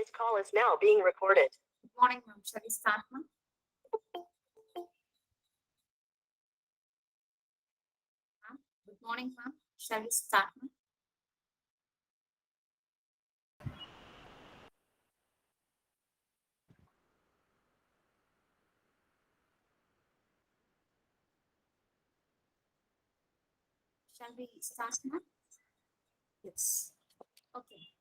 This call is now being recorded. Good morning, ma'am. Shall we start, ma'am? Good morning, ma'am. Shall we start, ma'am? Shall we start, ma'am? Yes. Okay.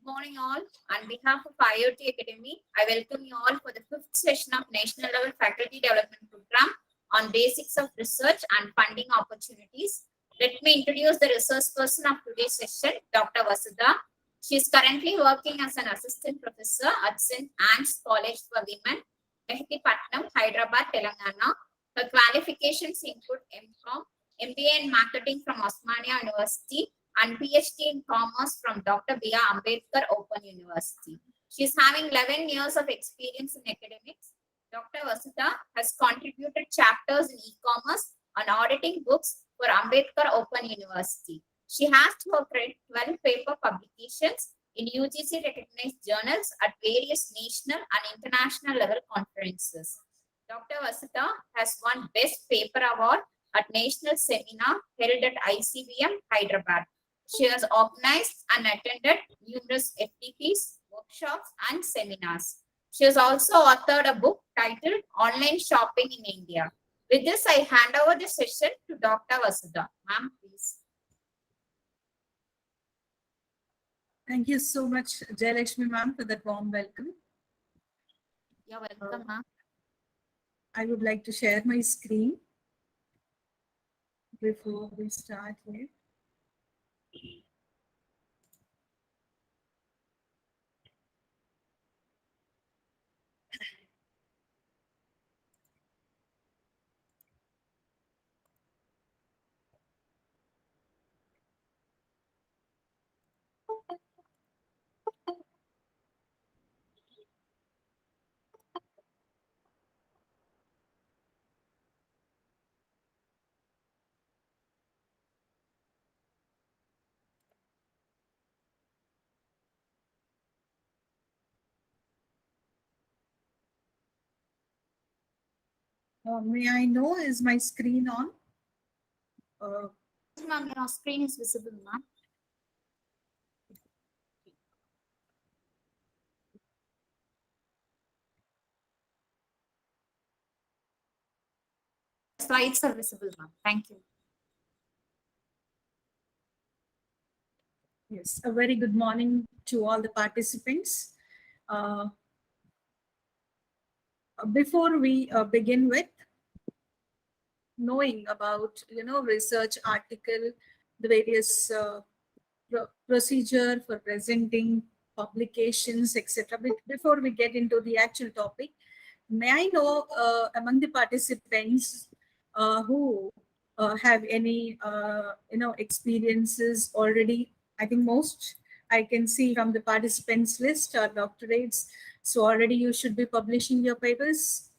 Good morning, all. On behalf of IOT Academy, I welcome you all for the 5th session of National Level Faculty Development Program on Basics of Research and Funding Opportunities. Let me introduce the resource person of today's session, Dr. Vasudha. She is currently working as an assistant professor at St. Anne's College for Women, Mehdipatnam, Hyderabad, Telangana. Her qualifications include MCom, MBA in Marketing from Osmania University, and PhD in Commerce from Dr. B.R. Ambedkar Open University. She is having 11 years of experience in academics. Dr. Vasudha has contributed chapters in e-commerce and auditing books for Ambedkar Open University. She has to her credit 12 paper publications in UGC recognized journals at various national and international level conferences. Dr. Vasudha has won Best Paper Award at National Seminar held at ICBM, Hyderabad. She has organized and attended numerous FDPs, workshops, and seminars. She has also authored a book titled Online Shopping in India. With this, I hand over the session to Dr. Vasudha. Ma'am, please. Thank you so much, Jayalakshmi ma'am, for that warm welcome. You're welcome, ma'am. I would like to share my screen before we start here. May I know, is my screen on? Ma'am, your screen is visible, ma'am. Slides are visible, ma'am. Thank you. Yes, a very good morning to all the participants. Before we begin with knowing about, research article, the various procedure for presenting publications, etc. Before we get into the actual topic, may I know among the participants who have any, experiences already? I think most I can see from the participants list are doctorates. So already you should be publishing your papers.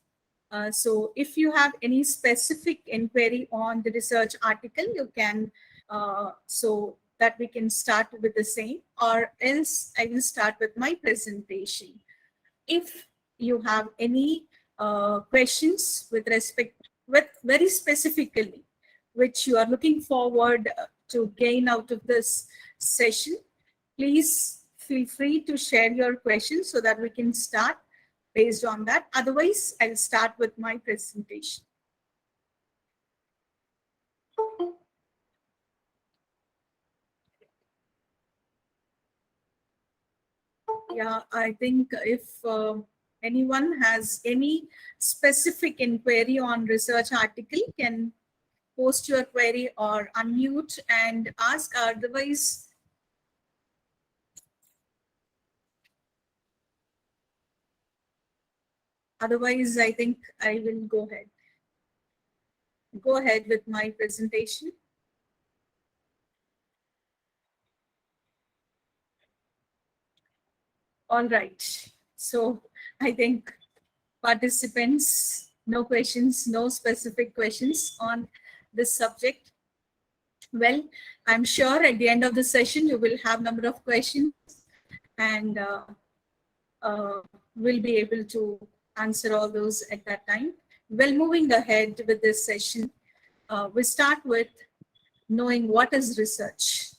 So if you have any specific inquiry on the research article, you can, so that we can start with the same, or else I will start with my presentation. If you have any questions with very specifically, which you are looking forward to gain out of this session, please feel free to share your questions so that we can start based on that. Otherwise, I'll start with my presentation. Yeah, I think if anyone has any specific inquiry on research article, can post your query or unmute and ask. Otherwise, I think I will go ahead with my presentation. All right. So I think participants, no questions, no specific questions on this subject. Well, I'm sure at the end of the session, you will have a number of questions. and we'll be able to answer all those at that time. Well, moving ahead with this session, we start with knowing what is research.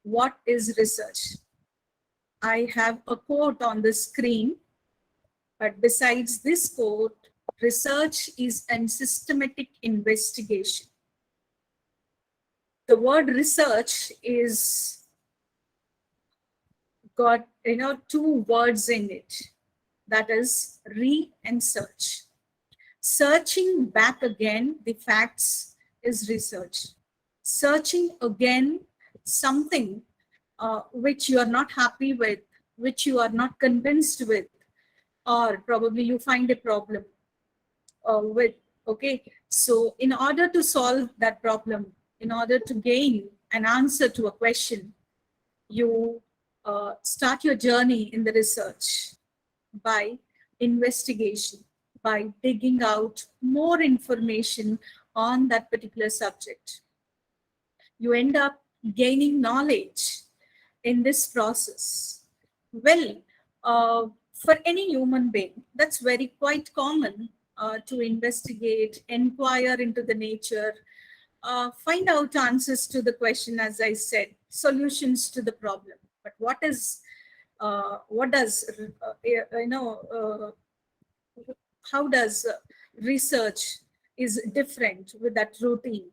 What is research? I have a quote on the screen, but besides this quote, research is a systematic investigation. The word research is got two words in it, that is re and search. Searching back again the facts is research. Searching again something which you are not happy with, which you are not convinced with, or probably you find a problem with. Okay, so in order to solve that problem, in order to gain an answer to a question, you start your journey in the research by investigation, by digging out more information on that particular subject. You end up gaining knowledge in this process. Well, for any human being, that's very quite common to investigate, inquire into the nature, find out answers to the question, as I said, solutions to the problem. But what does how does research is different with that routine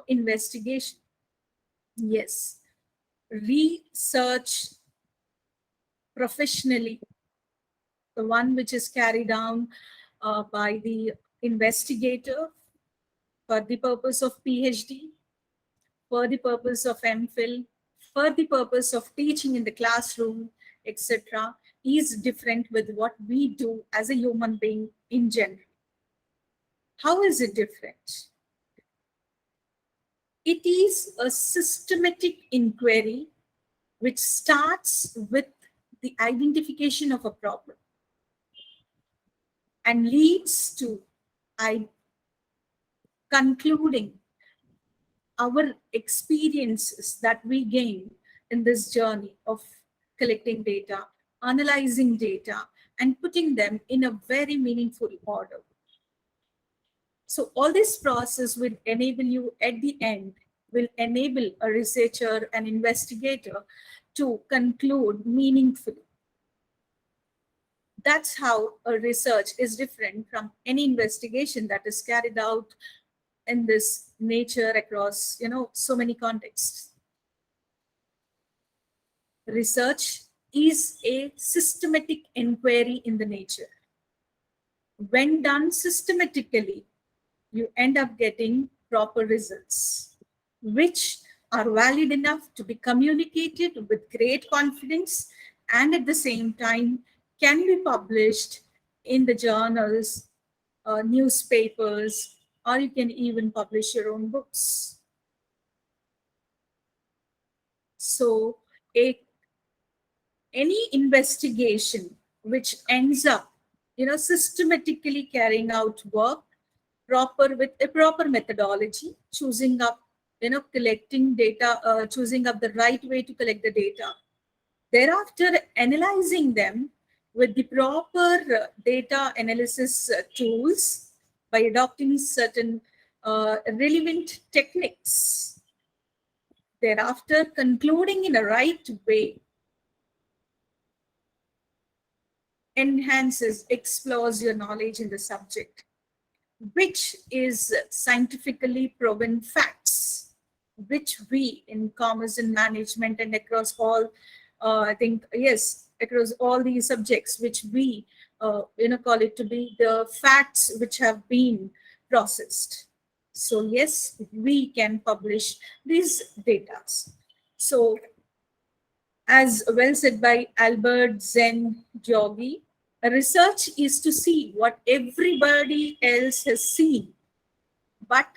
investigation? Yes, research professionally, the one which is carried down by the investigator for the purpose of PhD, for the purpose of MPhil, for the purpose of teaching in the classroom, etc., is different with what we do as a human being in general. How is it different? It is a systematic inquiry which starts with the identification of a problem and leads to concluding our experiences that we gain in this journey of collecting data, analyzing data, and putting them in a very meaningful order. So all this process will enable you at the end, will enable a researcher, an investigator to conclude meaningfully. That's how a research is different from any investigation that is carried out in this nature across, so many contexts. Research is a systematic inquiry in the nature. When done systematically, you end up getting proper results, which are valid enough to be communicated with great confidence and at the same time can be published in the journals, newspapers, or you can even publish your own books. So any investigation which ends up systematically carrying out work with a proper methodology, choosing up collecting data, choosing up the right way to collect the data, thereafter analyzing them with the proper data analysis tools by adopting certain relevant techniques, thereafter concluding in a right way, enhances, explores your knowledge in the subject, which is scientifically proven facts, which we in commerce and management and across all, across all these subjects, which we call it to be the facts which have been processed. So yes, we can publish these data. So as well said by Albert Zen Jogi, research is to see what everybody else has seen, but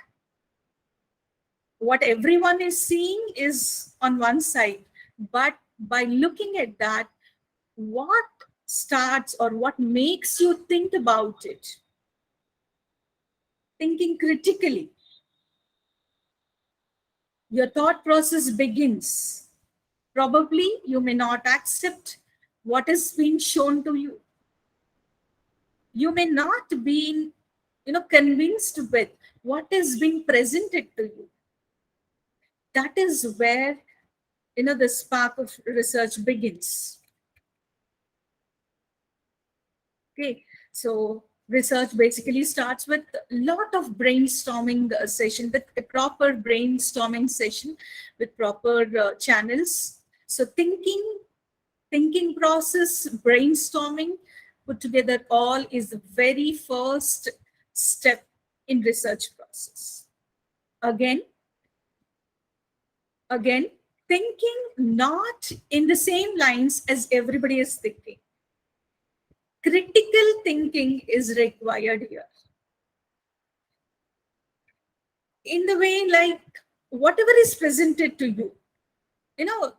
what everyone is seeing is on one side. But by looking at that, what starts or what makes you think about it, thinking critically, Your thought process begins. Probably you may not accept what is being shown to you. You may not be, convinced with what is being presented to you. That is where, the spark of research begins. Okay, so research basically starts with a lot of brainstorming session, with a proper brainstorming session, with proper channels. So thinking process, brainstorming, put together all is the very first step in research process. Again, thinking not in the same lines as everybody is thinking. Critical thinking is required here. In the way, like, whatever is presented to you,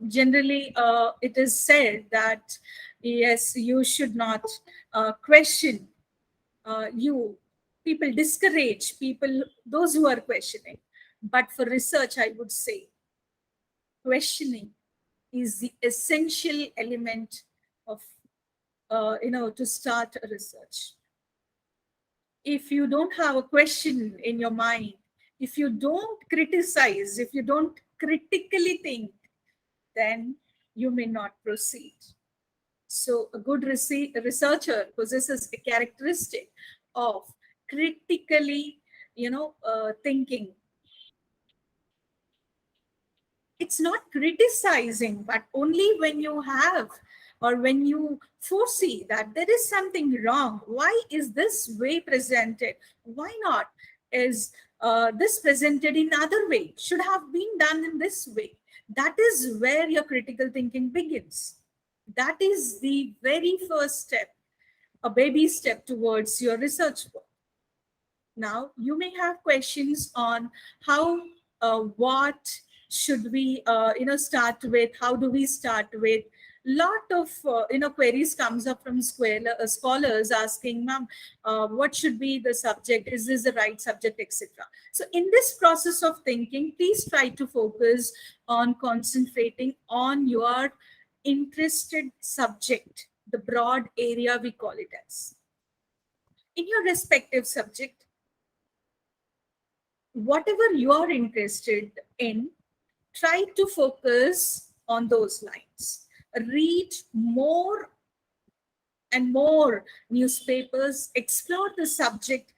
generally it is said that yes, you should not question, you people discourage people, those who are questioning. But for research, I would say questioning is the essential element of, to start a research. If you don't have a question in your mind, if you don't criticize, if you don't critically think, then you may not proceed. So a good researcher possesses a characteristic of critically, thinking. It's not criticizing, but only when you have, or when you foresee that there is something wrong. Why is this way presented? Why not is this presented in other way? Should have been done in this way. That is where your critical thinking begins. That is the very first step, a baby step towards your research work. Now, you may have questions on how, what should we, start with? How do we start with? Lot of, queries comes up from scholars asking, ma'am, what should be the subject? Is this the right subject, etc. So in this process of thinking, please try to focus on concentrating on your interested subject, the broad area we call it as. In your respective subject, whatever you are interested in, try to focus on those lines. Read more and more newspapers, explore the subject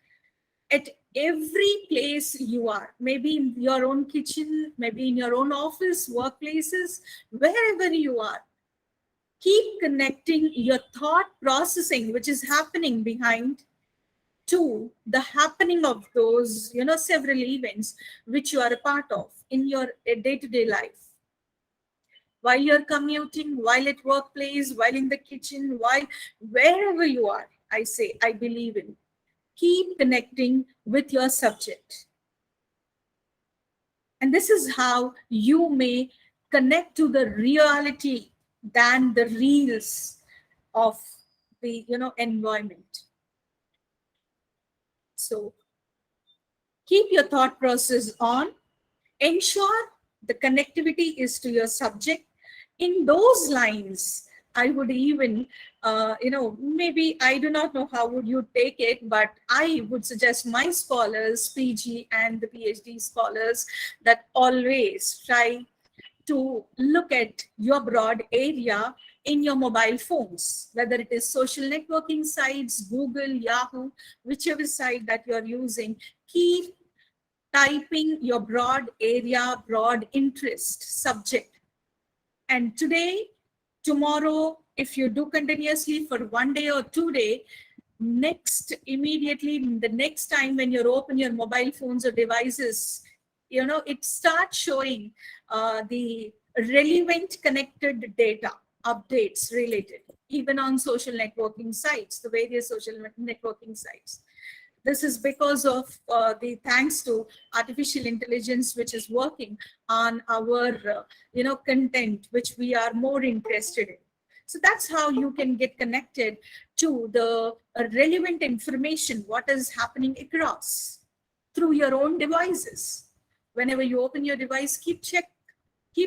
at every place you are, maybe in your own kitchen, maybe in your own office, workplaces, wherever you are. Keep connecting your thought processing, which is happening behind, to the happening of those, several events which you are a part of in your day-to-day life. While you're commuting, while at workplace, while in the kitchen, while wherever you are, I say, I believe in. Keep connecting with your subject. And this is how you may connect to the reality than the reels of the, environment. So keep your thought process on. Ensure the connectivity is to your subject. In those lines, I would even, maybe I do not know how would you take it, but I would suggest my scholars, PG and the PhD scholars, that always try to look at your broad area in your mobile phones, whether it is social networking sites, Google, Yahoo, whichever site that you're using. Keep typing your broad area, broad interest subject. And today, tomorrow, if you do continuously for 1 day or 2 days, immediately the next time when you open your mobile phones or devices, it starts showing the relevant connected data updates related, even on social networking sites, the various social networking sites. This is because of the thanks to artificial intelligence, which is working on our content which we are more interested in. So that's how you can get connected to the relevant information, what is happening across, through your own devices, whenever you open your device, keep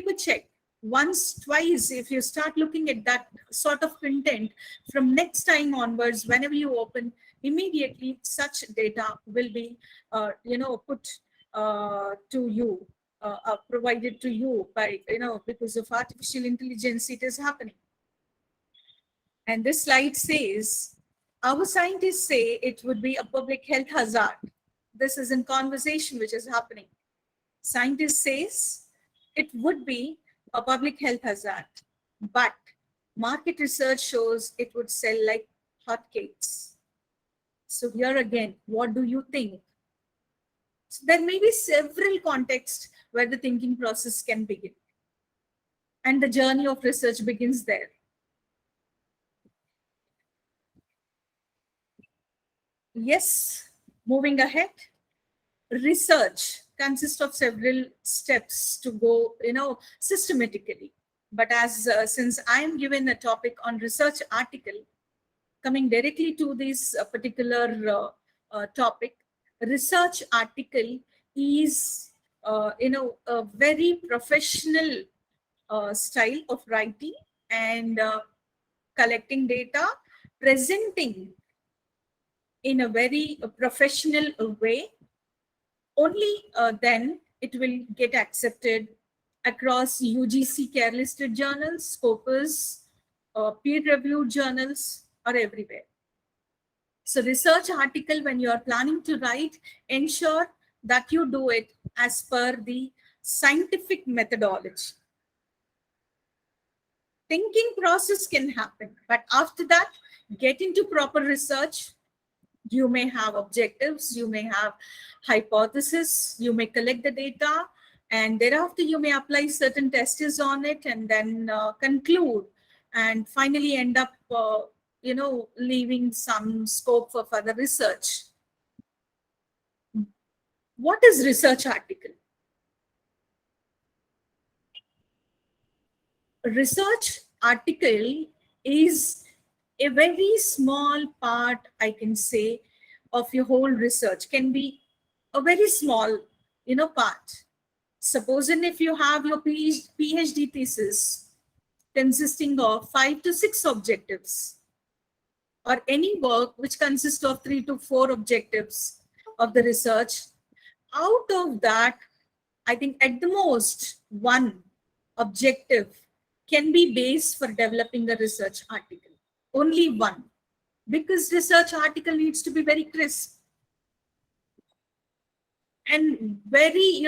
a check once, twice. If you start looking at that sort of content, from next time onwards, whenever you open, immediately such data will be, put to you, provided to you by, because of artificial intelligence, it is happening. And this slide says, our scientists say it would be a public health hazard. This is in conversation which is happening. Scientists says it would be a public health hazard, but market research shows it would sell like hotcakes. So here again, what do you think? So there may be several contexts where the thinking process can begin. And the journey of research begins there. Yes, moving ahead. Research consists of several steps to go, systematically. But as since I am given a topic on research article, coming directly to this particular topic, research article is, a very professional style of writing and collecting data, presenting in a very professional way. Only then it will get accepted across UGC care listed journals, Scopus, peer-reviewed journals, or everywhere. So research article, when you are planning to write, ensure that you do it as per the scientific methodology. Thinking process can happen, but after that, get into proper research. You may have objectives, you may have hypothesis, you may collect the data, and thereafter you may apply certain tests on it and then conclude and finally end up, leaving some scope for further research. What is research article? A research article is a very small part, I can say, of your whole research. Can be a very small, part. Supposing if you have your PhD thesis consisting of 5 to 6 objectives, or any work which consists of 3 to 4 objectives of the research, out of that, I think at the most one objective can be base for developing a research article. Only one, because research article needs to be very crisp and very,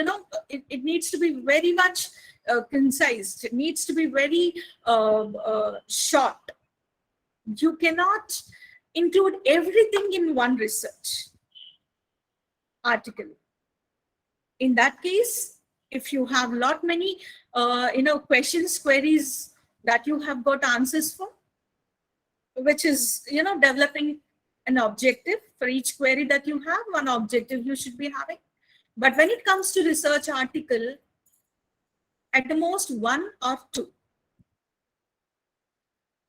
it needs to be very much concise. It needs to be very short. You cannot include everything in one research article. In that case, if you have lot many, questions, queries that you have got answers for, which is, developing an objective for each query that you have, one objective you should be having. But when it comes to research article, at the most 1 or 2.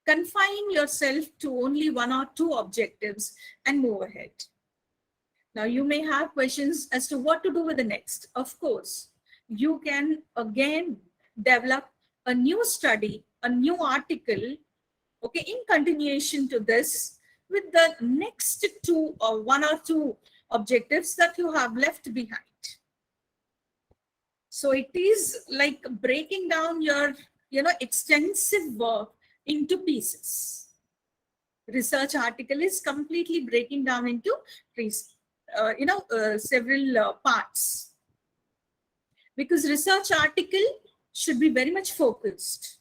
Confine yourself to only 1 or 2 objectives and move ahead. Now you may have questions as to what to do with the next. Of course, you can again develop a new study, a new article, okay, in continuation to this, with the next 2 or 1 or 2 objectives that you have left behind. So it is like breaking down your, extensive work into pieces. Research article is completely breaking down into several parts. Because research article should be very much focused.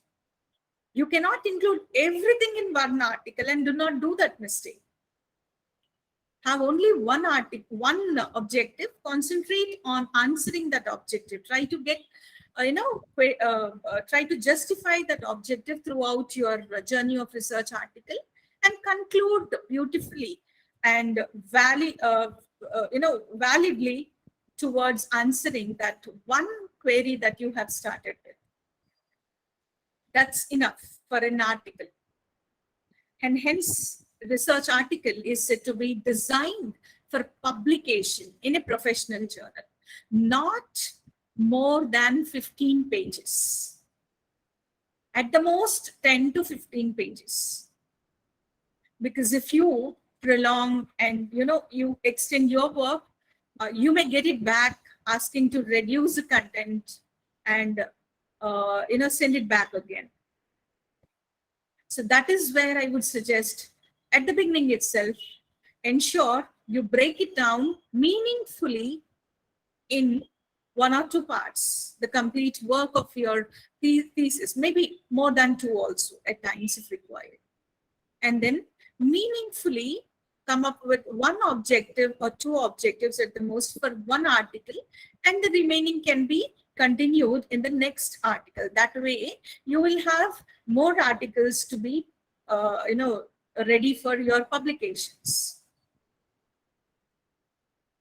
You cannot include everything in one article, and do not do that mistake. Have only one article, one objective, concentrate on answering that objective. Try to get, try to justify that objective throughout your journey of research article and conclude beautifully and validly towards answering that one query that you have started with. That's enough for an article. And hence, research article is said to be designed for publication in a professional journal, not more than 15 pages. At the most 10 to 15 pages. Because if you prolong and you extend your work, you may get it back asking to reduce the content and send it back again. So that is where I would suggest at the beginning itself, ensure you break it down meaningfully in one or two parts, the complete work of your thesis, maybe more than two also at times if required. And then meaningfully come up with one objective or two objectives at the most for one article, and the remaining can be continued in the next article. That way you will have more articles to be ready for your publications.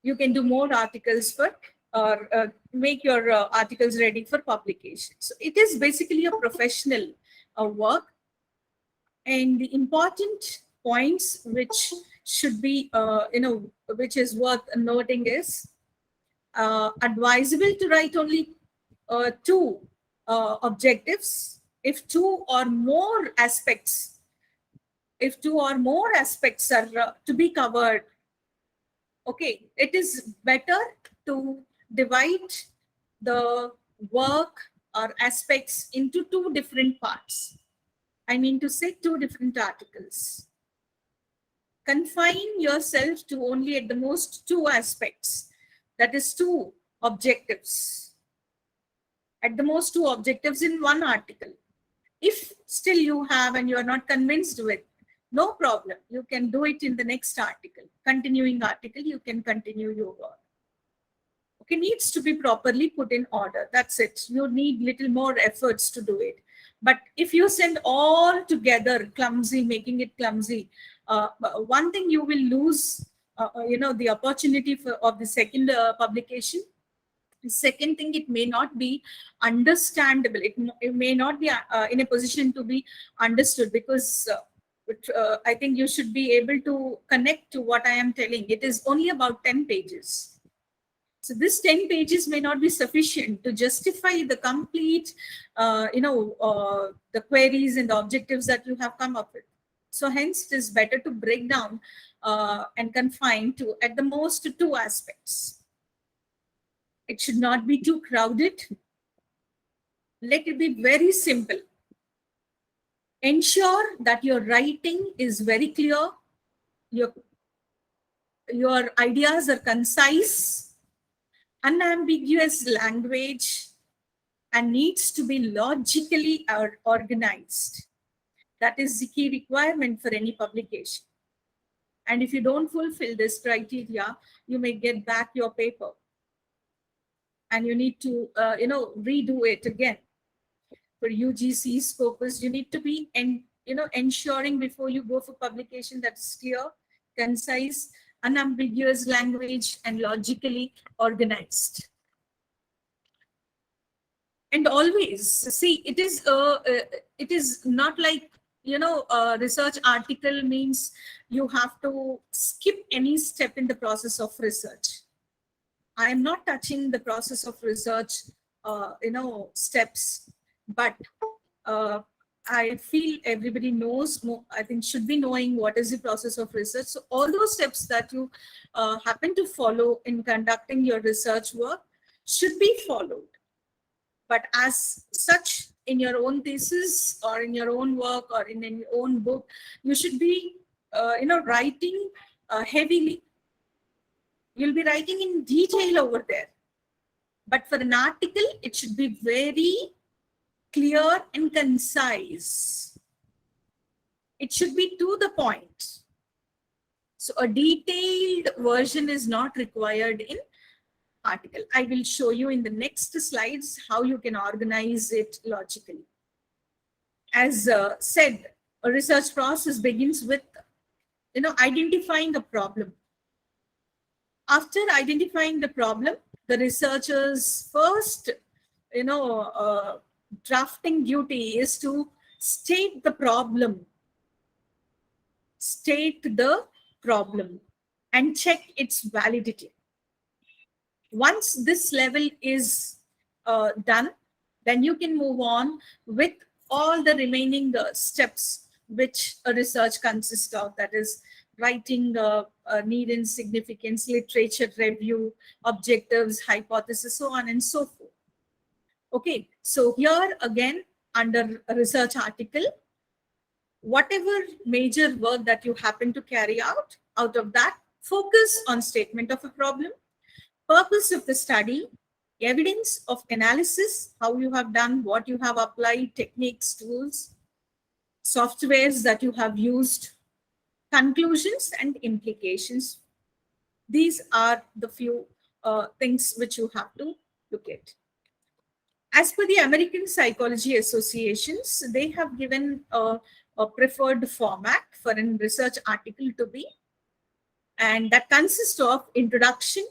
You can do more articles for or make your articles ready for publication. So it is basically a professional work. And the important points which should be, which is worth noting is advisable to write only two objectives. If two or more aspects are to be covered, okay, it is better to divide the work or aspects into two different parts. I mean to say two different articles. Confine yourself to only at the most two aspects, that is two objectives. At the most two objectives in one article. If still you have and you are not convinced with, no problem. You can do it in the next article. Continuing article, you can continue your work. Okay, needs to be properly put in order. That's it. You need little more efforts to do it. But if you send all together clumsy, making it clumsy, one thing you will lose, the opportunity of the second publication. The second thing, it may not be understandable. It may not be in a position to be understood, because I think you should be able to connect to what I am telling. It is only about 10 pages. So this 10 pages may not be sufficient to justify the complete, the queries and the objectives that you have come up with. So hence, it is better to break down and confine to at the most two aspects. It should not be too crowded. Let it be very simple. Ensure that your writing is very clear. Your ideas are concise, unambiguous language, and needs to be logically organized. That is the key requirement for any publication. And if you don't fulfill this criteria, you may get back your paper and you need to redo it again. For UGC Scopus, you need to be ensuring before you go for publication that's clear, concise, unambiguous language, and logically organized. And always see, it is not like a research article means you have to skip any step in the process of research. I am not touching the process of research steps, but I feel everybody knows, I think should be knowing what is the process of research. So all those steps that you happen to follow in conducting your research work should be followed. But as such, in your own thesis or in your own work or in your own book, you should be, writing heavily. You'll be writing in detail over there. But for an article, it should be very clear and concise. It should be to the point. So a detailed version is not required in article. I will show you in the next slides how you can organize it logically. As said, a research process begins with identifying a problem. After identifying the problem, the researcher's first drafting duty is to state the problem and check its validity. Once this level is done, then you can move on with all the remaining steps which a research consists of. That is writing need and significance, literature review, objectives, hypothesis, so on and so forth. Okay, so here again, under a research article, whatever major work that you happen to carry out of that, focus on statement of a problem, purpose of the study, evidence of analysis, how you have done, what you have applied, techniques, tools, softwares that you have used, conclusions and implications. These are the few things which you have to look at. As per the American Psychology Associations, they have given a preferred format for a research article to be, and that consists of introduction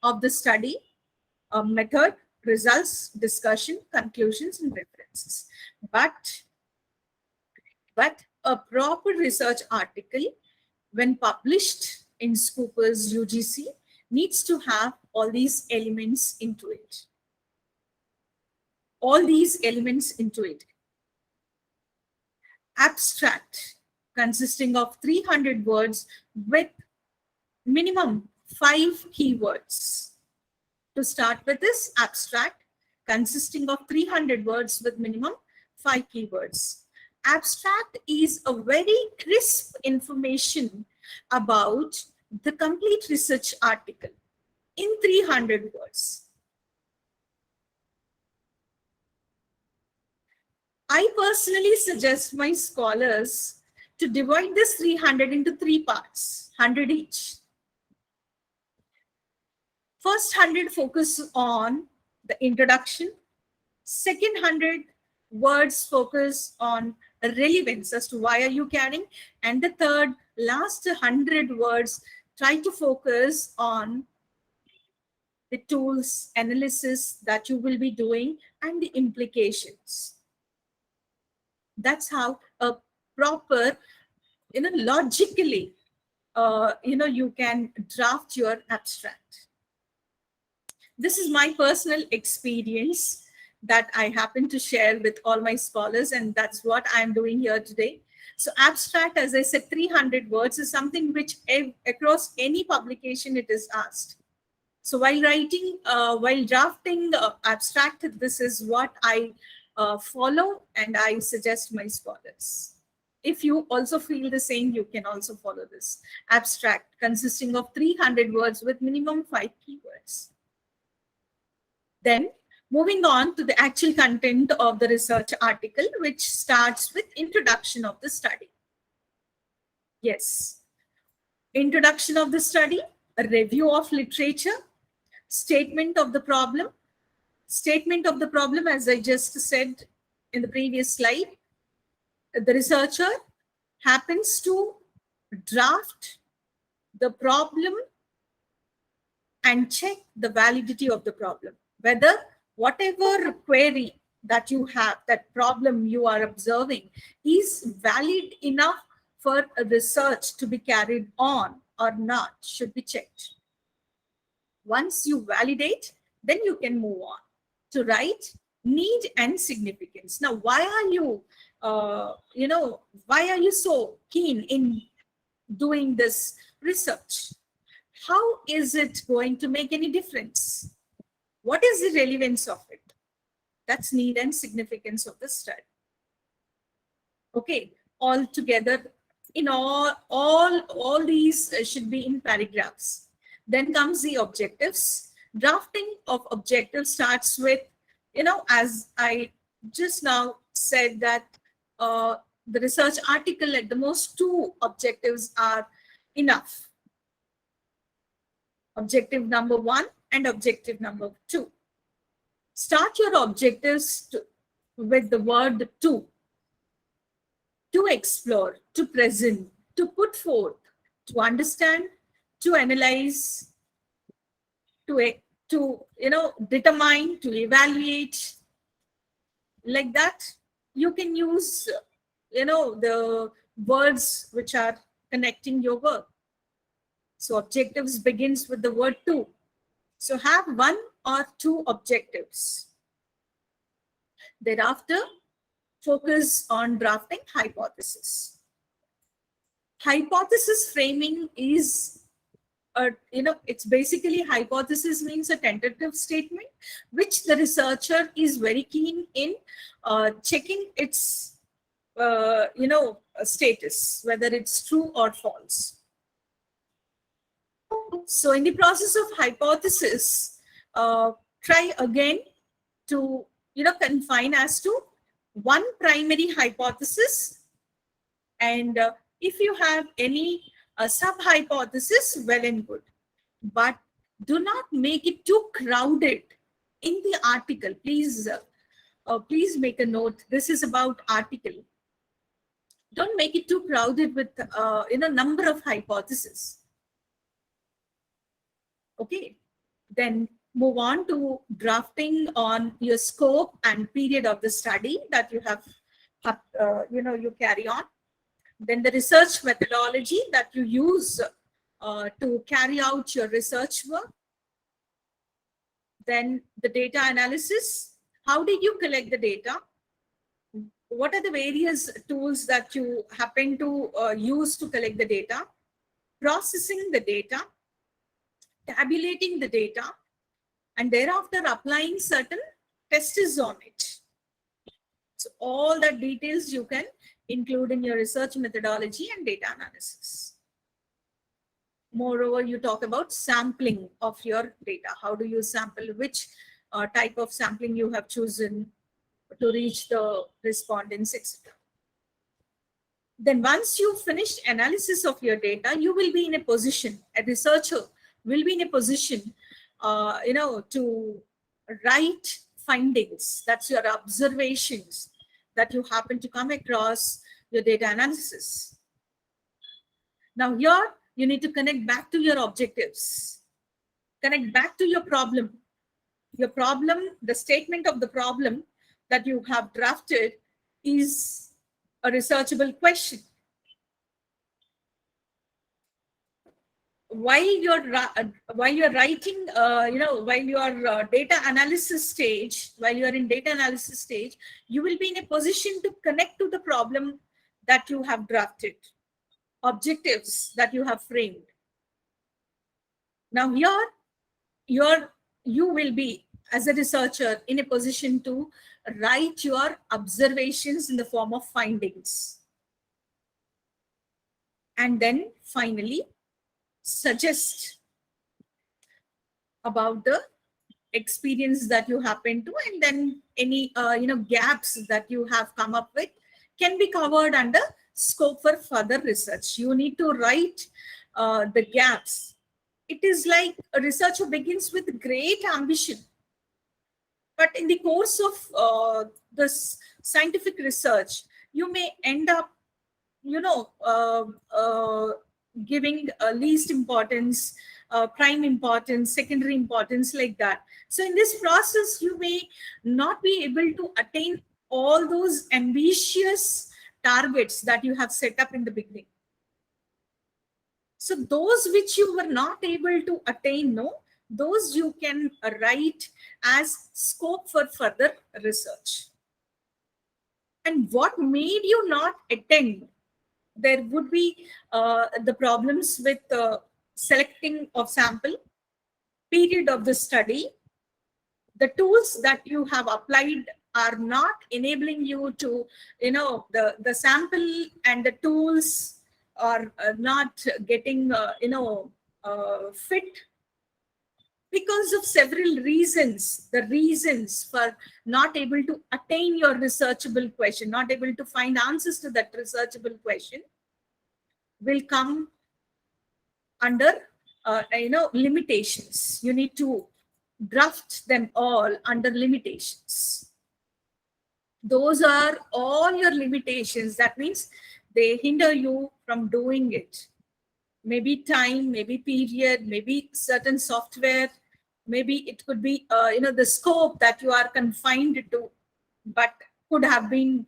of the study, method, results, discussion, conclusions, and references. But a proper research article, when published in Scopus UGC, needs to have all these elements into it. All these elements into it. Abstract, consisting of 300 words with minimum 5 keywords. To start with this abstract, consisting of 300 words with minimum 5 keywords. Abstract is a very crisp information about the complete research article in 300 words. I personally suggest my scholars to divide this 300 into 3 parts, 100 each. First 100 focus on the introduction. Second 100 words focus on relevance as to why are you carrying. And the third, last 100 words try to focus on the tools, analysis that you will be doing and the implications. That's how a proper, logically, you can draft your abstract. This is my personal experience that I happen to share with all my scholars, and that's what I'm doing here today. So abstract, as I said, 300 words is something which across any publication it is asked. So while drafting the abstract, this is what I follow and I suggest my scholars. If you also feel the same, you can also follow this abstract consisting of 300 words with minimum 5 keywords. Then moving on to the actual content of the research article, which starts with introduction of the study. Yes, introduction of the study, a review of literature, statement of the problem. Statement of the problem, as I just said in the previous slide, the researcher happens to draft the problem and check the validity of the problem. Whether whatever query that you have, that problem you are observing, is valid enough for a research to be carried on or not, should be checked. Once you validate, then you can move on to write need and significance. Now, why are you, why are you so keen in doing this research? How is it going to make any difference? What is the relevance of it? That's need and significance of the study. Okay, all together, in all these should be in paragraphs. Then comes the objectives. Drafting of objectives starts with, as I just now said, that the research article at the most 2 objectives are enough. Objective number 1 and objective number 2. Start your objectives with the word to explore, to present, to put forth, to understand, to analyze, to determine, to evaluate. Like that, you can use the words which are connecting your work. So objectives begins with the word to. So have 1 or 2 objectives. Thereafter, focus on drafting hypothesis. Hypothesis framing is it's basically, hypothesis means a tentative statement which the researcher is very keen in checking its status, whether it's true or false. So in the process of hypothesis, try again to confine as to one primary hypothesis, and if you have any sub hypothesis, well and good, but do not make it too crowded in the article. Please make a note. This is about article. Don't make it too crowded with number of hypotheses. Okay, then move on to drafting on your scope and period of the study that you have you carry on. Then the research methodology that you use to carry out your research work. Then the data analysis. How did you collect the data? What are the various tools that you happen to use to collect the data? Processing the data, tabulating the data, and thereafter applying certain tests on it. So all that details you can include in your research methodology and data analysis. Moreover, you talk about sampling of your data. How do you sample? Which type of sampling you have chosen to reach the respondents, etc. Then once you finish analysis of your data, you will be in a position, a researcher will be in a position, to write findings. That's your observations that you happen to come across your data analysis. Now here, you need to connect back to your objectives, connect back to your problem. Your problem, the statement of the problem that you have drafted is a researchable question. While you're writing, while your data analysis stage, while you are in data analysis stage, you will be in a position to connect to the problem that you have drafted, objectives that you have framed. Now here, you will be, as a researcher, in a position to write your observations in the form of findings. And then finally, suggest about the experience that you happen to, and then any gaps that you have come up with can be covered under scope for further research. You need to write the gaps. It is like a researcher begins with great ambition, but in the course of this scientific research, you may end up giving least importance, prime importance, secondary importance, like that. So in this process, you may not be able to attain all those ambitious targets that you have set up in the beginning. So those which you were not able to attain, those you can write as scope for further research. And what made you not attend? There would be the problems with selecting of sample, period of the study. The tools that you have applied are not enabling you to, the sample and the tools are not getting, fit because of several reasons. The reasons for not able to attain your researchable question, not able to find answers to that researchable question, will come under limitations. You need to draft them all under limitations. Those are all your limitations. That means they hinder you from doing it. Maybe time, maybe period, maybe certain software, maybe it could be the scope that you are confined to, but could have been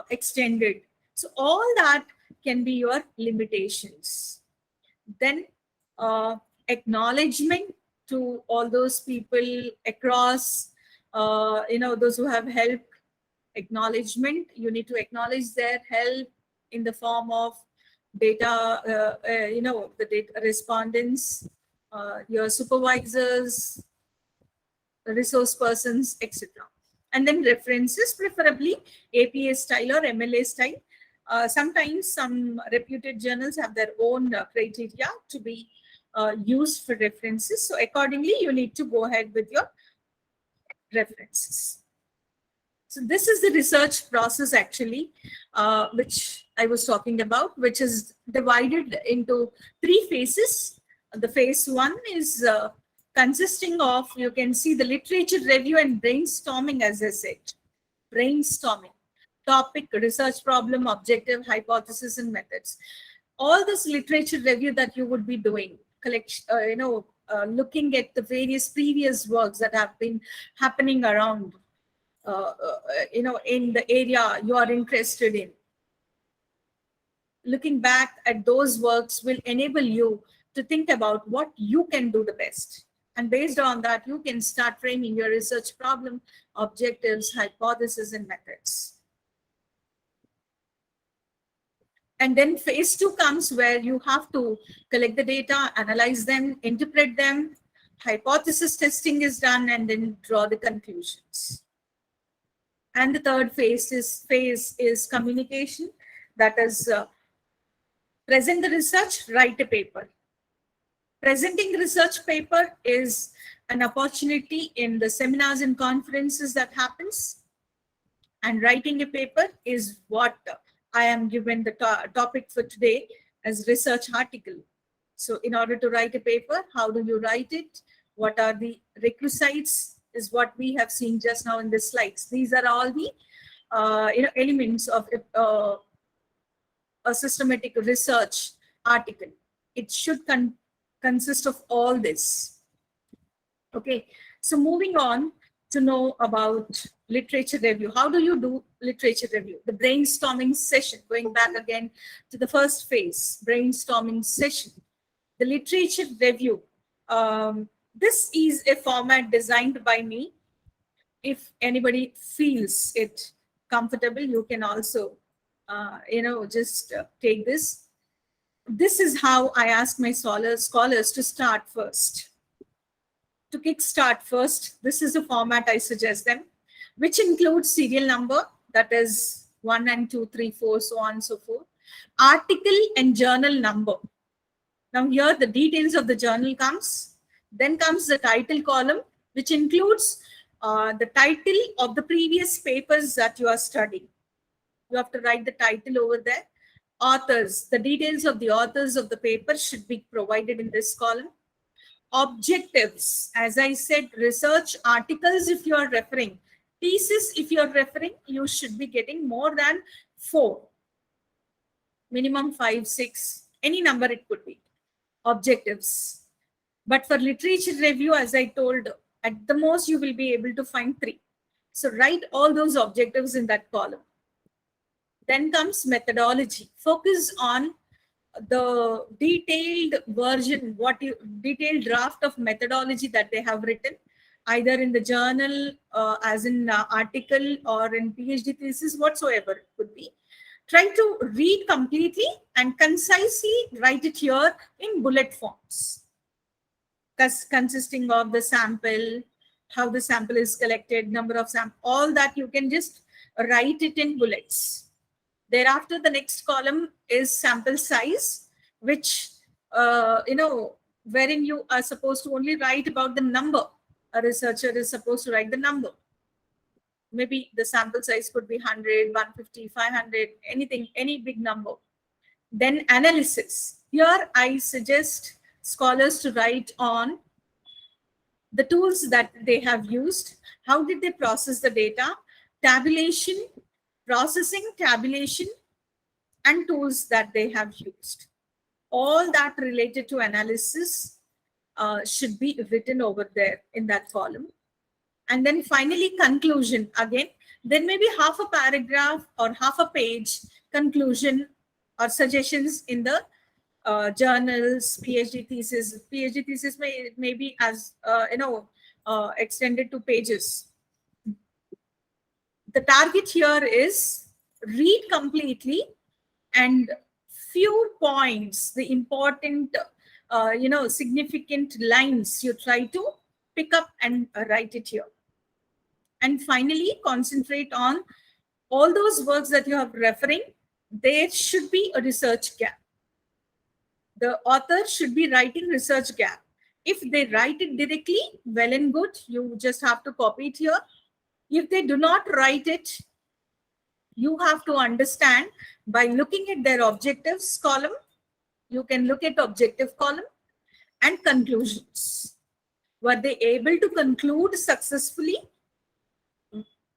extended. So all that can be your limitations. Then acknowledgement to all those people across those who have helped, acknowledgement. You need to acknowledge their help in the form of data, the data respondents, your supervisors, resource persons, etc. And then references, preferably APA style or MLA style. Sometimes some reputed journals have their own criteria to be used for references. So accordingly, you need to go ahead with your references. So this is the research process actually, which I was talking about, which is divided into 3 phases. The phase 1 is consisting of, you can see, the literature review and brainstorming, as I said. Brainstorming, topic, research problem, objective, hypothesis, and methods. All this literature review that you would be doing, looking at the various previous works that have been happening around, in the area you are interested in. Looking back at those works will enable you to think about what you can do the best. And based on that, you can start framing your research problem, objectives, hypotheses, and methods. And then phase 2 comes where you have to collect the data, analyze them, interpret them, hypothesis testing is done, and then draw the conclusions. And the third phase is communication. That is, present the research, write a paper. Presenting the research paper is an opportunity in the seminars and conferences that happens. And writing a paper is what I am given the topic for today as research article. So in order to write a paper, how do you write it? What are the requisites is what we have seen just now in the slides. These are all the elements of a systematic research article. It should consist of all this. Okay, so moving on to know about literature review. How do you do literature review? The brainstorming session, going back again to the first phase, brainstorming session. The literature review. This is a format designed by me. If anybody feels it comfortable, you can also, just take this. This is how I ask my scholars to start first. To kickstart first, this is the format I suggest them, which includes serial number, that is 1 and 2, 3, 4, so on and so forth. Article and journal number. Now here the details of the journal comes. Then comes the title column, which includes the title of the previous papers that you are studying. You have to write the title over there. Authors, the details of the authors of the paper should be provided in this column. Objectives, as I said, research articles if you are referring. Thesis, if you are referring, you should be getting more than 4. Minimum 5, 6, any number it could be. Objectives. But for literature review, as I told, at the most you will be able to find 3. So write all those objectives in that column. Then comes methodology. Focus on the detailed version, detailed draft of methodology that they have written, either in the journal, as in article, or in PhD thesis, whatsoever it could be. Try to read completely and concisely write it here in bullet forms, consisting of the sample, how the sample is collected, number of samples, all that you can just write it in bullets. Thereafter, the next column is sample size, which, wherein you are supposed to only write about the number. A researcher is supposed to write the number. Maybe the sample size could be 100, 150, 500, anything, any big number. Then analysis. Here, I suggest scholars to write on the tools that they have used. How did they process the data? Tabulation, processing, tabulation, and tools that they have used. All that related to analysis should be written over there in that column. And then finally, conclusion. Again, there may be half a paragraph or half a page conclusion or suggestions in the journals, PhD thesis. PhD thesis may be as extended to pages. the target here is read completely and few points, the important, significant lines you try to pick up and write it here. And finally, concentrate on all those works that you have referring. There should be a research gap. The author should be writing research gap. If they write it directly, well and good. You just have to copy it here. If they do not write it, you have to understand by looking at their objectives column. You can look at objective column and conclusions. Were they able to conclude successfully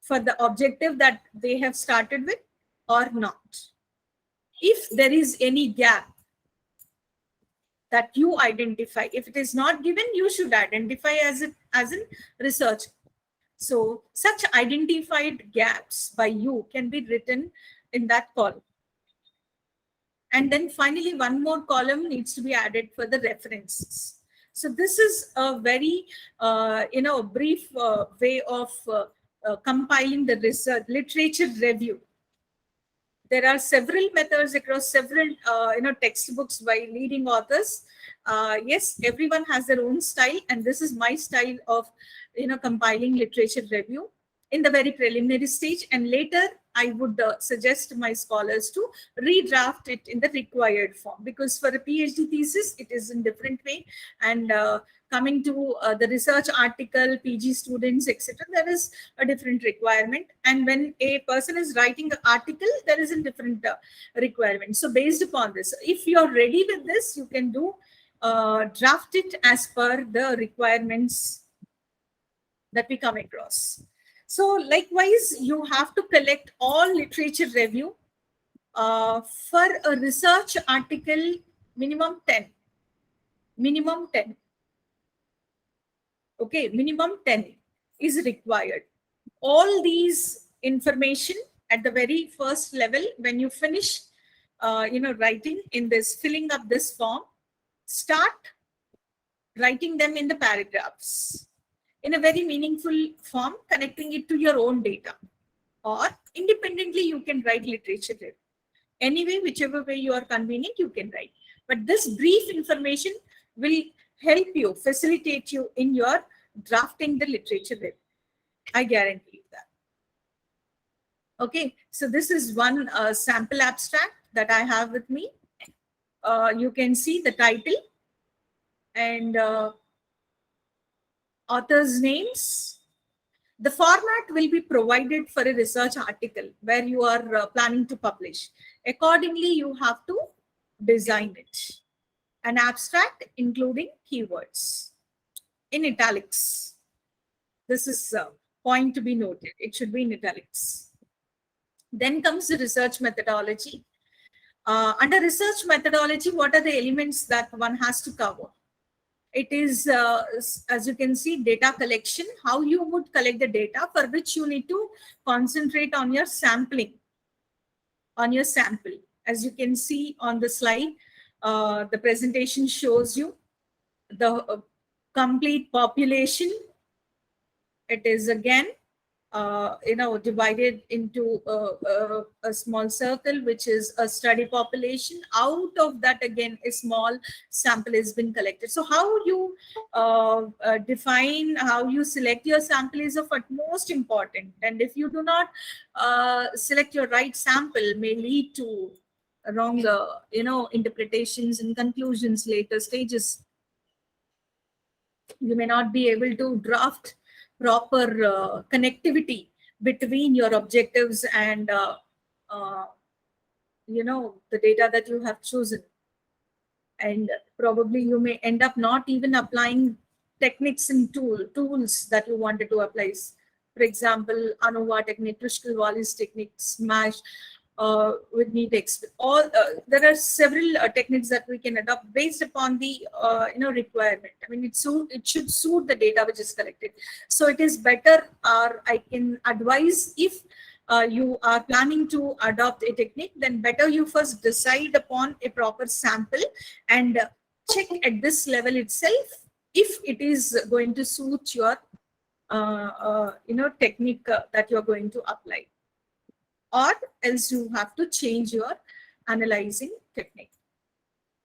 for the objective that they have started with or not? If there is any gap that you identify, if it is not given, you should identify as in research. So such identified gaps by you can be written in that column. And then finally, one more column needs to be added for the references. So this is a very, brief way of compiling the research literature review. There are several methods across several, textbooks by leading authors. Yes, everyone has their own style, and this is my style of, compiling literature review in the very preliminary stage. And later, I would suggest my scholars to redraft it in the required form, because for a PhD thesis, it is in different way. And coming to the research article, PG students, etc., there is a different requirement. And when a person is writing an article, there is a different requirement. So based upon this, if you're ready with this, you can do draft it as per the requirements that we come across. So likewise, you have to collect all literature review for a research article, minimum 10. Minimum 10. Okay, minimum 10 is required. All these information at the very first level, when you finish, writing in this, filling up this form, start writing them in the paragraphs in a very meaningful form, connecting it to your own data. Or independently, you can write literature review. Anyway, whichever way you are convenient, you can write. But this brief information will help you, facilitate you in your drafting the literature review. I guarantee you that. Okay, so this is one sample abstract that I have with me. You can see the title and authors' names. The format will be provided for a research article where you are planning to publish. Accordingly, you have to design it. An abstract including keywords in italics. This is a point to be noted. It should be in italics. Then comes the research methodology. Under research methodology, what are the elements that one has to cover? It is, as you can see, data collection, how you would collect the data, for which you need to concentrate on your sampling, on your sample. As you can see on the slide, the presentation shows you the complete population. It is again, divided into a small circle, which is a study population. Out of that, again, a small sample has been collected. So how you define, how you select your sample is of utmost important. And if you do not select your right sample, may lead to wrong, interpretations and conclusions later stages. You may not be able to draft proper connectivity between your objectives and the data that you have chosen. And probably you may end up not even applying techniques and tools that you wanted to apply. For example, ANOVA technique, Kruskal-Wallis technique, SMASH, with NEATEX. There are several techniques that we can adopt based upon the requirement. I mean, it should suit the data which is collected. So it is better, or I can advise, if you are planning to adopt a technique, then better you first decide upon a proper sample and check at this level itself if it is going to suit your technique that you're going to apply, or else you have to change your analyzing technique.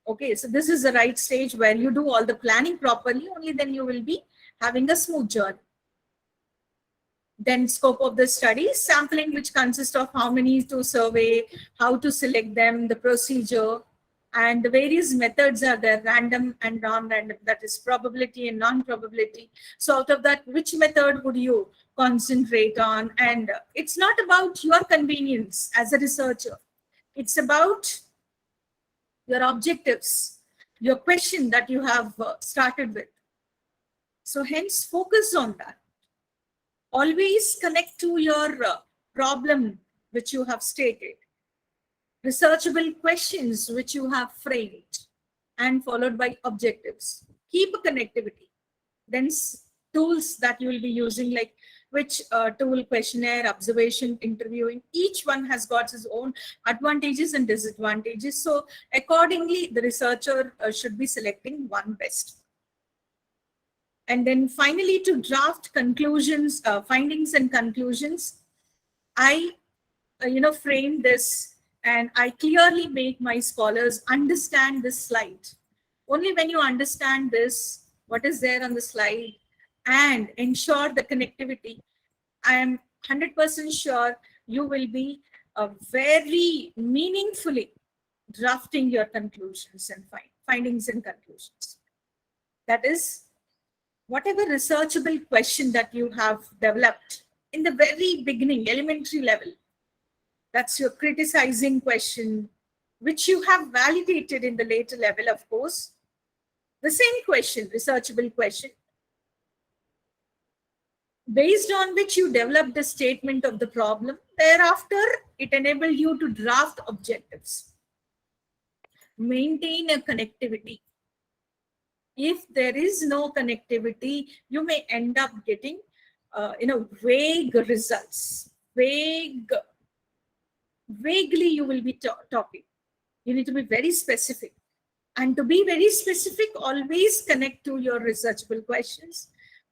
Okay, so this is the right stage where you do all the planning properly, only then you will be having a smooth journey. Then scope of the study, sampling, which consists of how many to survey, how to select them, the procedure, and the various methods are there, random and non-random, that is probability and non-probability. So out of that, which method would you concentrate on? And it's not about your convenience as a researcher. It's about your objectives, your question that you have started with. So hence focus on that. Always connect to your problem which you have stated, researchable questions which you have framed, and followed by objectives. Keep a connectivity. Then tools that you will be using, like which tool, questionnaire, observation, interviewing, each one has got its own advantages and disadvantages. So accordingly, the researcher should be selecting one best. And then finally, to draft conclusions, findings and conclusions, I frame this and I clearly make my scholars understand this slide. Only when you understand this, what is there on the slide, and ensure the connectivity, I am 100% sure you will be very meaningfully drafting your conclusions and findings and conclusions. That is, whatever researchable question that you have developed in the very beginning, elementary level, that's your criticizing question, which you have validated in the later level, of course. The same question, researchable question, based on which you developed the statement of the problem. Thereafter, it enabled you to draft objectives, maintain a connectivity. If there is no connectivity, you may end up getting vague results. Vaguely you will be talking. You need to be very specific. And to be very specific, always connect to your researchable questions,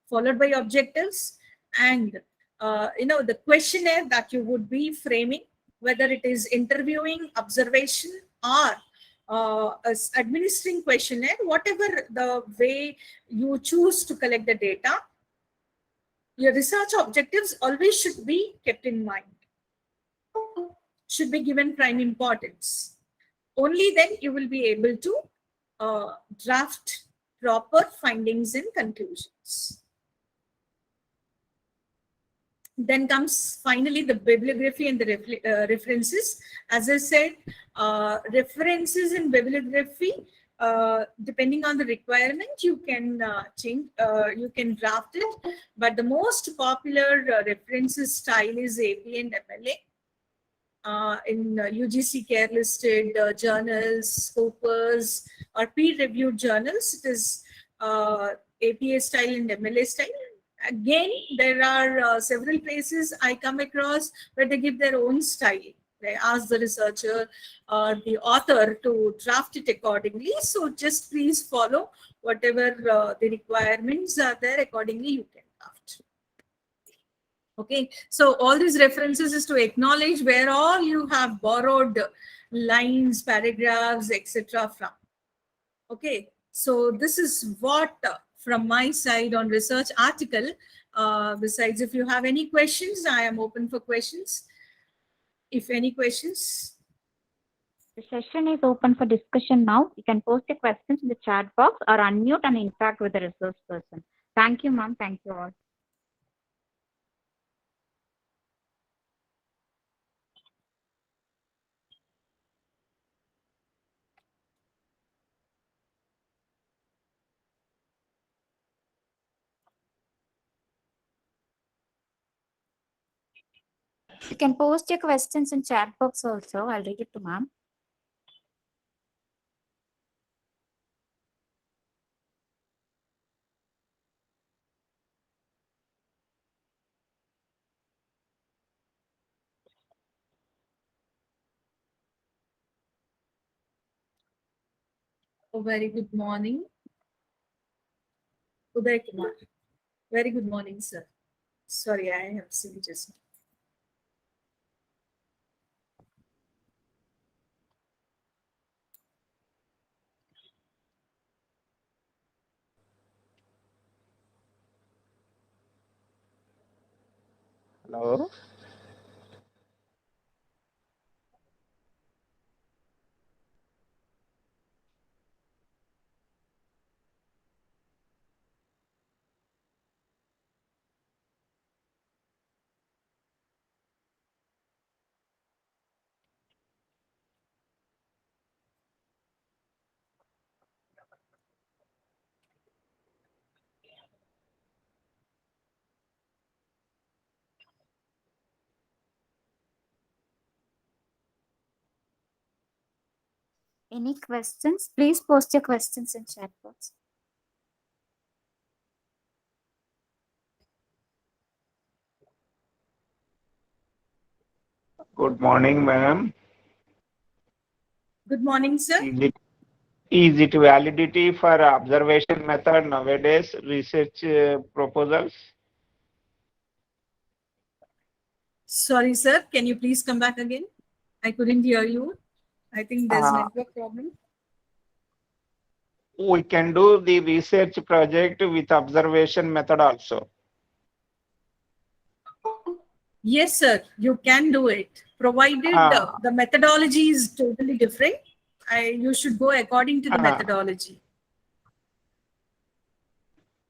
followed by objectives, and the questionnaire that you would be framing, whether it is interviewing, observation, or administering questionnaire, whatever the way you choose to collect the data, your research objectives always should be kept in mind, should be given prime importance. Only then you will be able to draft proper findings and conclusions. Then comes finally the bibliography and the references. As I said, references in bibliography, depending on the requirement, you can change, you can draft it. But the most popular references style is AP and MLA. In UGC care listed journals, Scopus, or peer-reviewed journals, it is APA style and MLA style. Again, there are several places I come across where they give their own style. They ask the researcher or the author to draft it accordingly. So just please follow whatever the requirements are there. Accordingly, you can draft. Okay, so all these references is to acknowledge where all you have borrowed lines, paragraphs, etc. from. Okay, so this is what from my side on research article. Besides, if you have any questions, I am open for questions. If any questions. The session is open for discussion now. You can post your questions in the chat box or unmute and interact with the resource person. Thank you, ma'am. Thank you all. You can post your questions in chat box also. I'll read it to ma'am. Oh, very good morning. Uday Kumar. Very good morning, sir. Sorry, I have seen just now. Hello. Any questions? Please post your questions in chat box. Good morning, ma'am. Good morning, sir. Is it validity for observation method nowadays research proposals? Sorry, sir. Can you please come back again? I couldn't hear you. I think there's Uh, network problem. we can do the research project with observation method also. Yes, sir. You can do it, provided the methodology is totally different. You should go according to the methodology.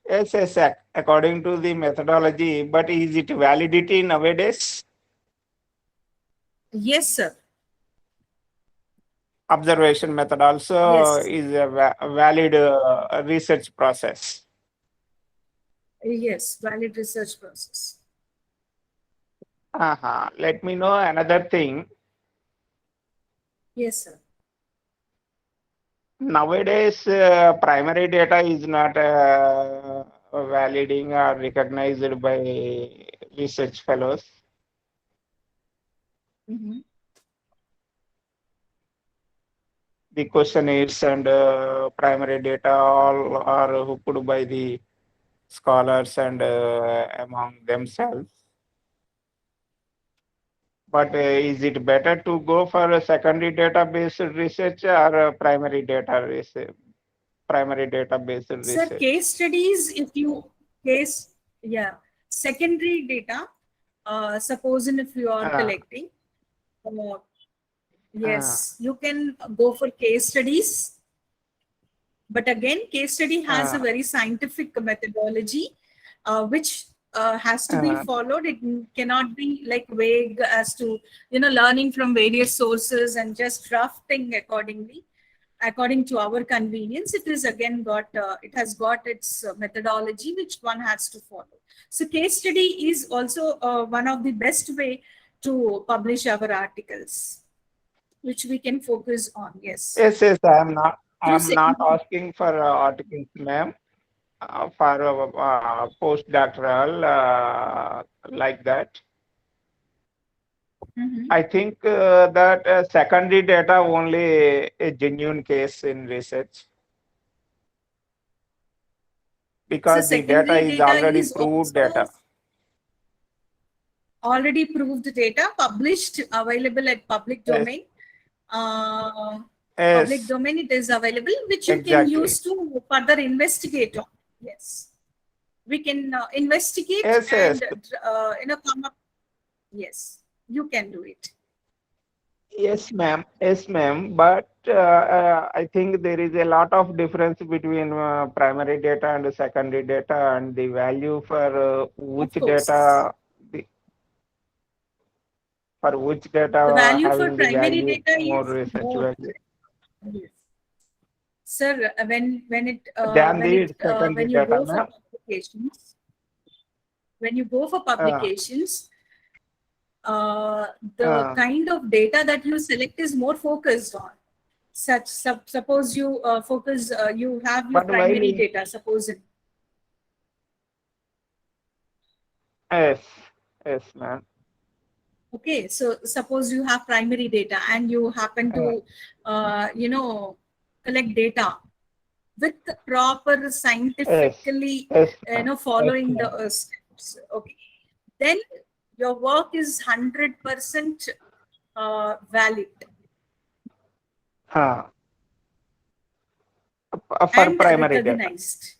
Yes, yes, according to the methodology, but is it validity nowadays? Yes, sir. Observation method also Yes. is a valid research process. Yes, valid research process. Let me know another thing. Yes, sir. Nowadays, primary data is not validating or recognized by research fellows. Mhm. The questionnaires and primary data all are hooked by the scholars and among themselves. But is it better to go for a secondary database research or primary data research? Primary database Sir, research. case studies, if you secondary data, supposing if you are collecting, yes, you can go for case studies. But again, case study has a very scientific methodology, which has to be followed. It cannot be like vague as to, learning from various sources and just drafting accordingly. According to our convenience, it is again it has got its methodology which one has to follow. So case study is also one of the best way to publish our articles, which we can focus on. Yes. Yes, yes, I Through am not secondary. asking for articles, ma'am. For postdoctoral like that. Mhm. I think that secondary data only a genuine case in research So because the data secondary is data already is proved also data. already proved data, published, available at public Yes, domain. Public yes, domain, it is available, which you can exactly. use to further investigate on. Yes, we can investigate Yes, yes, and come up. Yes, you can do it. yes, ma'am. Yes, ma'am. But I think there is a lot of difference between primary data and secondary data, and the value for which Of course, data, for which the data value for having the primary value data more is research more. value Yes. Sir, than the secondary when you data, go for ma'am. publications, when you go for Uh, publications, the uh, kind of data that you select is more focused on. Suppose you you have your but while primary in data, suppose it. yes, yes, ma'am. Okay, so suppose you have primary data and you happen Uh, to, collect data with proper yes, scientifically, yes, ma'am. Yes, following the ma'am. steps. Okay. then your work is 100% valid. For And primary data. recognized.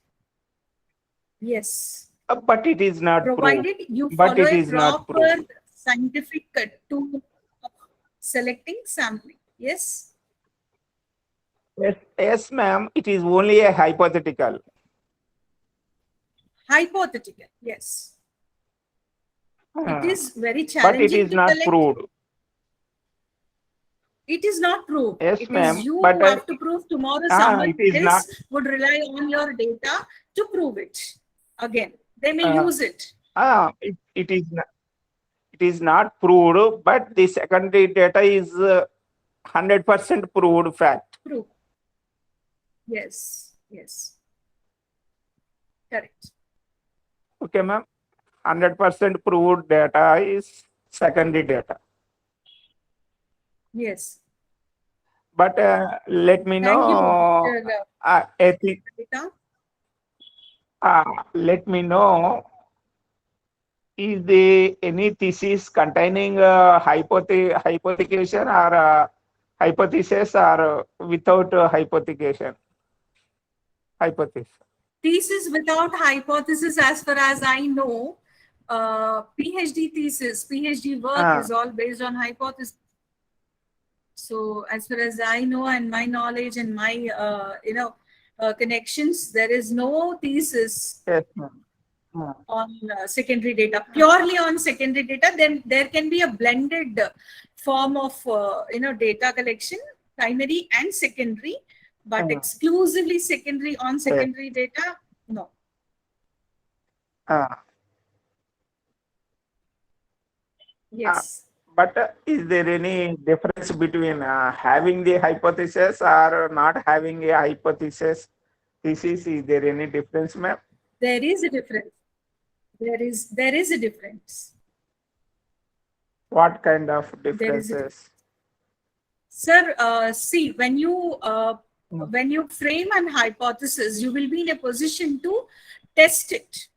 Yes. But it is not proved. Provided you But follow it a is not proper proved. scientific tool of selecting sampling. Yes. Yes, ma'am. It is only a hypothetical. Hypothetical. Yes. It is very But it challenging is to not collect. proved. It is not proved. Yes, It ma'am. is you But who have to prove. Tomorrow someone it is not. else would rely on your data to prove it. Again, they may use it. It is not. It is not proved, but the secondary data is 100% proved fact. Prove. Yes. Yes. Correct. Okay, ma'am. 100% proved data is secondary data. Yes. But let me Thank you, know, Dr. Rita. let me know, is there any thesis containing hypothecation or hypothesis or without hypothecation? Hypothesis. Thesis without hypothesis, as far as I know, PhD thesis, PhD work is all based on hypothesis. So as far as I know and my knowledge and my, connections, there is no thesis Yes, ma'am. on secondary data, purely on secondary data. Then there can be a blended form of, data collection, primary and secondary, but exclusively secondary on secondary data, no. Yes. But is there any difference between having the hypothesis or not having a hypothesis thesis? Is there any difference, ma'am? There is a difference. There is a difference. What kind of There is a differences? Sir, see, when you frame an hypothesis, you will be in a position to test it.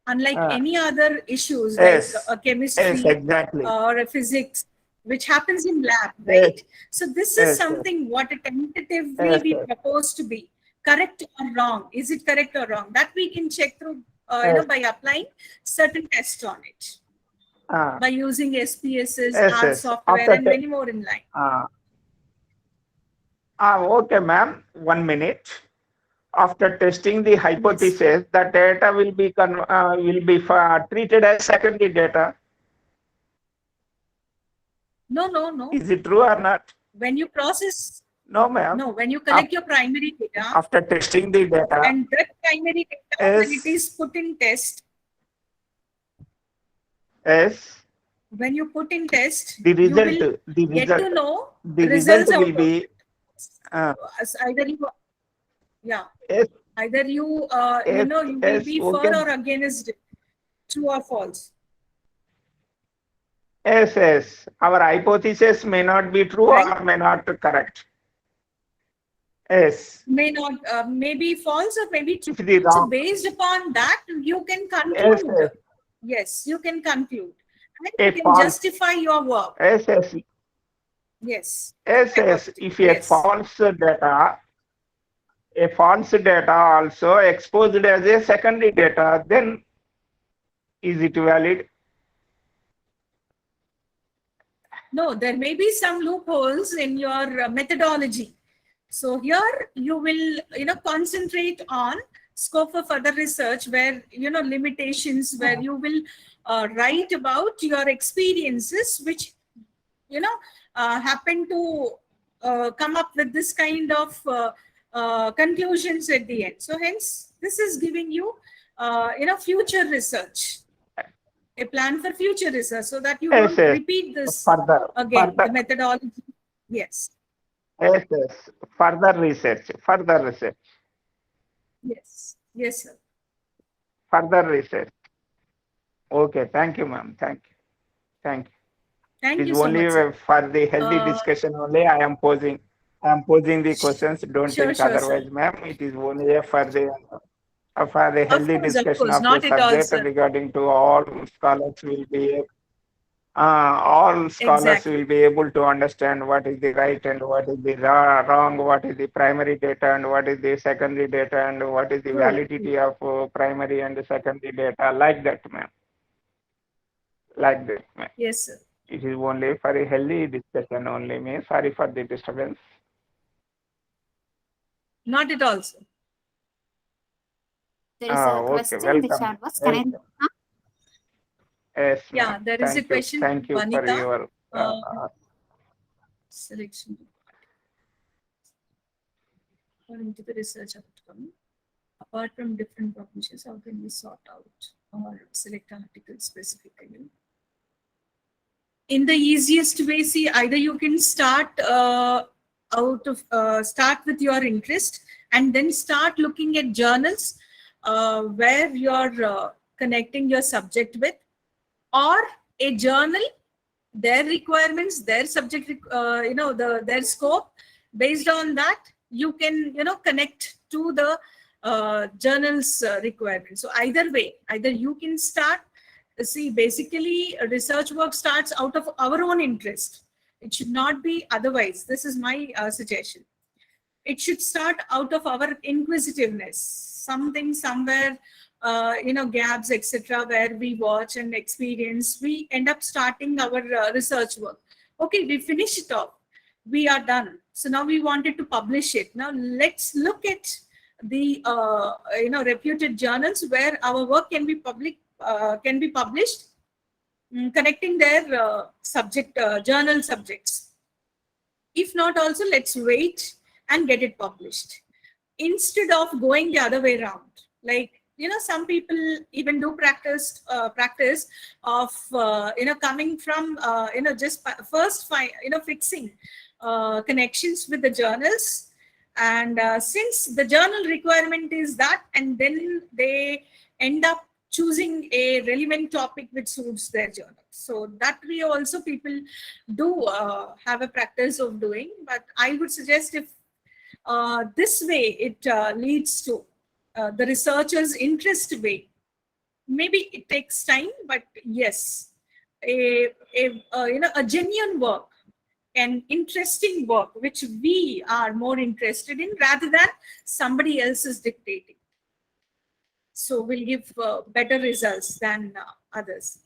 Unlike any other issues like a chemistry Yes, exactly. or a physics, which happens in lab, right? So this is something what a tentatively we propose to be correct or wrong. Is it correct or wrong? That we can check through, by applying certain tests on it, by using SPSS, R software, and many more in line. Okay, ma'am. 1 minute. After testing the hypothesis, the data will be treated as secondary data. No. Is it true or not? When you process, no, ma'am. No, when you collect your primary data, After testing the data, and that primary data, when it is put in test, when you put in test, the result, you will get to know the results result will out be either you, yes, either you, yes, you will be for okay. or against it, true or false. Yes. Our hypothesis may not be true or may not correct. Yes. May not, may be false or maybe true. Wrong. So based upon that, you can conclude. Yes, you can conclude. And you can justify your work. Yes. If a false data also exposed as a secondary data, then is it valid? No, there may be some loopholes in your methodology. So here you will, concentrate on scope for further research where, limitations, where you will write about your experiences, which, happen to come up with this kind of conclusions at the end. So hence, this is giving you, future research. A plan for future research, so that you don't repeat this again. The methodology, yes. Yes. Further research. Yes, sir. Further research. Okay, thank you, ma'am. Thank you. Thank It you is so only much, sir. for the healthy discussion only I am posing the questions. Don't think sure, otherwise, sir. ma'am. It is only for the For the healthy Of discussion course, of the not at all, subject sir. regarding to all scholars Exactly. will be able to understand what is the right and what is the wrong, what is the primary data and what is the secondary data, and what is the True. True. validity of primary and secondary data, like that, ma'am. Like that, ma'am. Yes, sir. It is only for a healthy discussion only, ma'am. Sorry for the disturbance. Not at all, sir. There is a Okay, question in the welcome. chat box. Can I? Welcome. Yes, Yeah, ma'am. there is a question Thank from you for Vanita. your Selection. According to the research outcome, apart from different publishers, how can we sort out or select articles specifically? In the easiest way, see, either you can start start with your interest and then start looking at journals where you're connecting your subject with, or a journal, their requirements, their subject, their scope. Based on that, you can, connect to the journal's requirements. So either way, either you can start. See, basically, research work starts out of our own interest. It should not be otherwise. This is my suggestion. It should start out of our inquisitiveness, something somewhere, gaps, etc., where we watch and experience. We end up starting our research work. Okay, we finish it off. We are done. So now we wanted to publish it. Now let's look at the reputed journals where our work can be published, connecting their journal subjects. If not, also let's wait and get it published instead of going the other way around. Like, some people even do practice of coming from just first fixing connections with the journals. And since the journal requirement is that, and then they end up choosing a relevant topic which suits their journal. So that way also people do have a practice of doing. But I would suggest, if this way it leads to the researcher's interest way, maybe it takes time, but yes, a genuine work, an interesting work which we are more interested in rather than somebody else is dictating, so will give better results than others.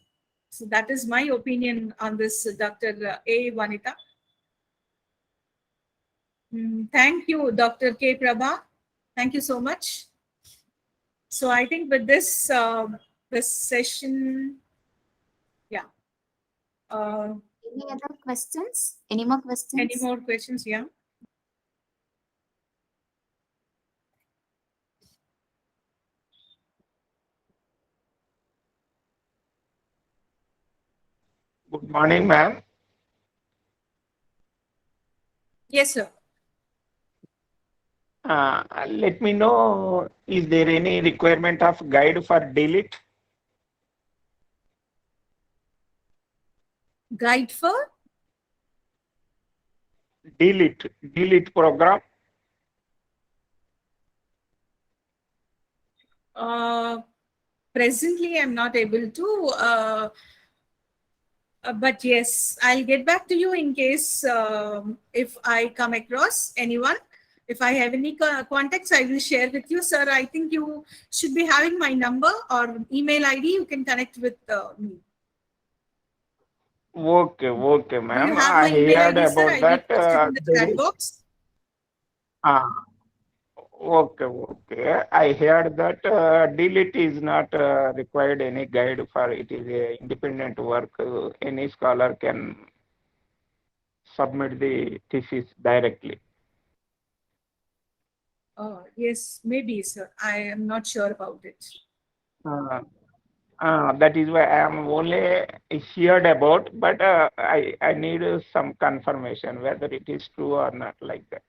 So that is my opinion on this, Dr. A. Vanita. Thank you, Dr. K. Prabha. Thank you so much. So I think with this session, yeah. Any other questions? Any more questions? Any more questions? Yeah. good morning, ma'am. Yes, sir. Let me know, is there any requirement of guide for delete? Guide for Delete program? presently, I'm not able to. But yes, I'll get back to you in case if I come across anyone. If I have any contacts, I will share with you, sir. I think you should be having my number or email ID. You can connect with me. Okay, Do you ma'am. have my I email heard ID, sir? about I will that. post it in the There chat is, box. okay. I heard that delete is not required any guide for it. Is a independent work. Any scholar can submit the thesis directly. Yes, maybe, sir. I am not sure about it. Uh, that is why I am only heard about, but I need some confirmation whether it is true or not, like that.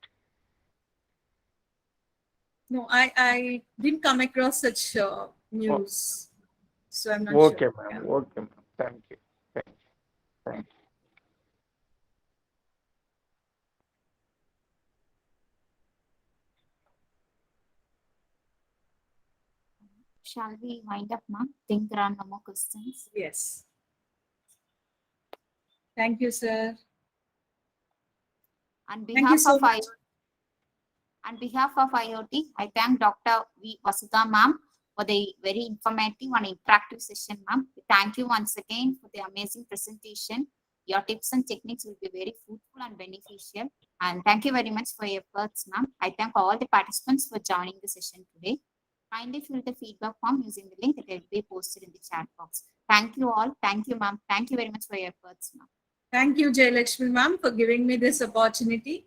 No, I didn't come across such Oh, news, so I'm not okay, sure. ma'am. Yeah. Okay, ma'am. Thank you. Thank you. Thank you. Shall we wind up, ma'am? Think there are no more questions. Yes. Thank you, sir. On Thank you behalf so of much. IoT, I thank Dr. V. Vasudha ma'am for the very informative and interactive session, ma'am. Thank you once again for the amazing presentation. Your tips and techniques will be very fruitful and beneficial. And thank you very much for your efforts, ma'am. I thank all the participants for joining the session today. Kindly fill the feedback form using the link that will be posted in the chat box. Thank you all. Thank you, ma'am. Thank you very much for your efforts, ma'am. Thank you, Jayalakshmi ma'am, for giving me this opportunity.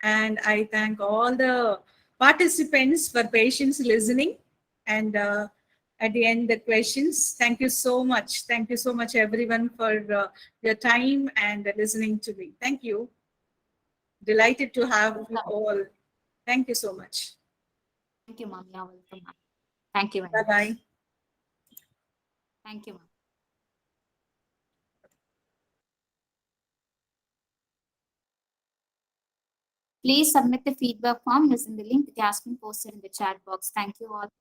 And I thank all the participants for patience listening. And at the end, the questions. Thank you so much. Thank you so much, everyone, for your time and listening to me. Thank you. Delighted to have you all. Thank you so much. Thank you, ma'am. You're welcome, ma'am. Thank you very much. Bye-bye. Thank you, ma'am. Please submit the feedback form using the link that has been posted in the chat box. Thank you all.